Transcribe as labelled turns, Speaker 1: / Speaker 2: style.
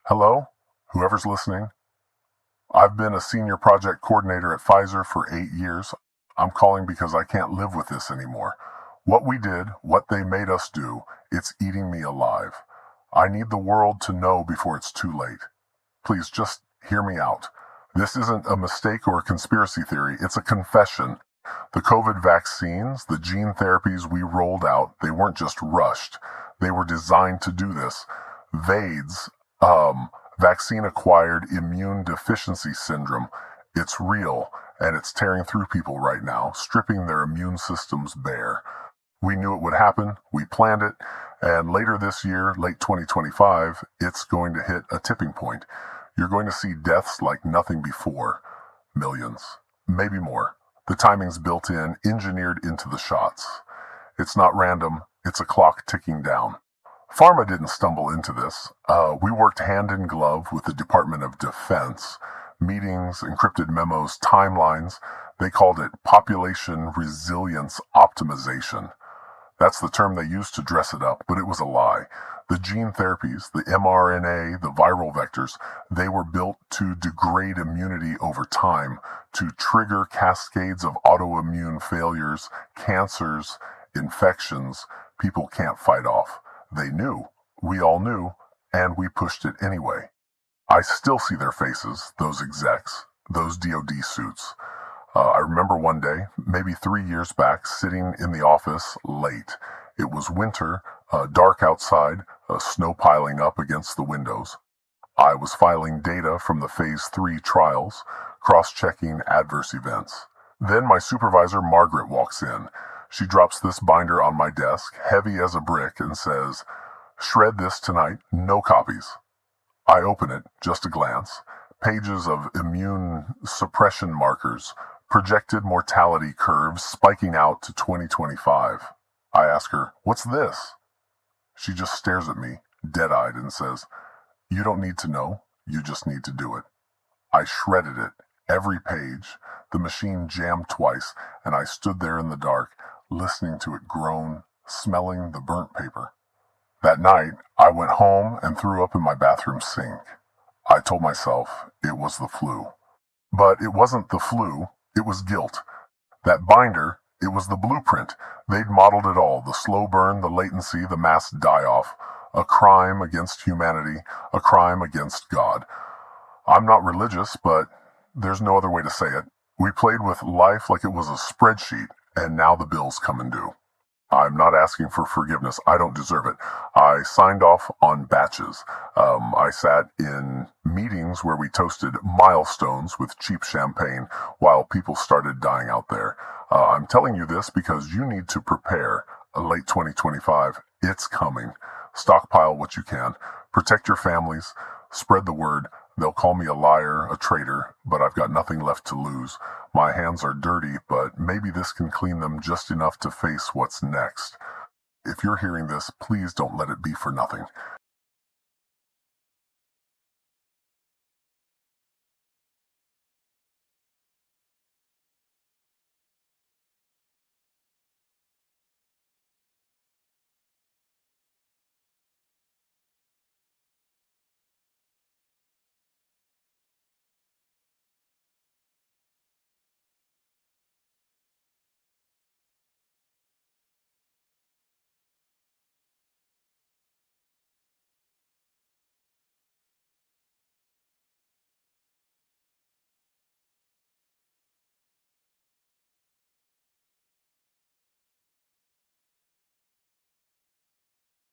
Speaker 1: Hello, whoever's listening. I've been a senior project coordinator at Pfizer for 8 years. I'm calling because I can't live with this anymore. What we did, what they made us do, it's eating me alive. I need the world to know before it's too late. Please just hear me out. This isn't a mistake or a conspiracy theory, it's a confession. The COVID vaccines, the gene therapies we rolled out, they weren't just rushed. They were designed to do this. VAIDS, vaccine-acquired immune deficiency syndrome, it's real, and it's tearing through people right now, stripping their immune systems bare. We knew it would happen, we planned it, and later this year, late 2025, it's going to hit a tipping point. You're going to see deaths like nothing before. Millions, maybe more. The timing's built in, engineered into the shots. It's not random, it's a clock ticking down. Pharma didn't stumble into this. We worked hand in glove with the Department of Defense. Meetings, encrypted memos, timelines. They called it population resilience optimization. That's the term they used to dress it up, but it was a lie. The gene therapies, the mRNA, the viral vectors, they were built to degrade immunity over time, to trigger cascades of autoimmune failures, cancers, infections people can't fight off. They knew, we all knew, and we pushed it anyway. I still see their faces, those execs, those DoD suits. I remember one day, maybe 3 years back, sitting in the office late. It was winter, dark outside, snow piling up against the windows. I was filing data from the Phase 3 trials, cross-checking adverse events. Then my supervisor, Margaret, walks in. She drops this binder on my desk, heavy as a brick, and says, "Shred this tonight, no copies." I open it, just a glance. Pages of immune suppression markers, projected mortality curves spiking out to 2025. I ask her, "What's this?" She just stares at me, dead-eyed, and says, "You don't need to know, you just need to do it." I shredded it, every page. The machine jammed twice, and I stood there in the dark, listening to it groan, smelling the burnt paper. That night, I went home and threw up in my bathroom sink. I told myself it was the flu. But it wasn't the flu, it was guilt. That binder, it was the blueprint. They'd modeled it all, the slow burn, the latency, the mass die-off. A crime against humanity, a crime against God. I'm not religious, but there's no other way to say it. We played with life like it was a spreadsheet, and now the bills come and due. I'm not asking for forgiveness. I don't deserve it. I signed off on batches. I sat in meetings where we toasted milestones with cheap champagne while people started dying out there. I'm telling you this because you need to prepare. Late 2025, it's coming. Stockpile what you can. Protect your families. Spread the word. They'll call me a liar, a traitor, but I've got nothing left to lose. My hands are dirty, but maybe this can clean them just enough to face what's next. If you're hearing this, please don't let it be for nothing.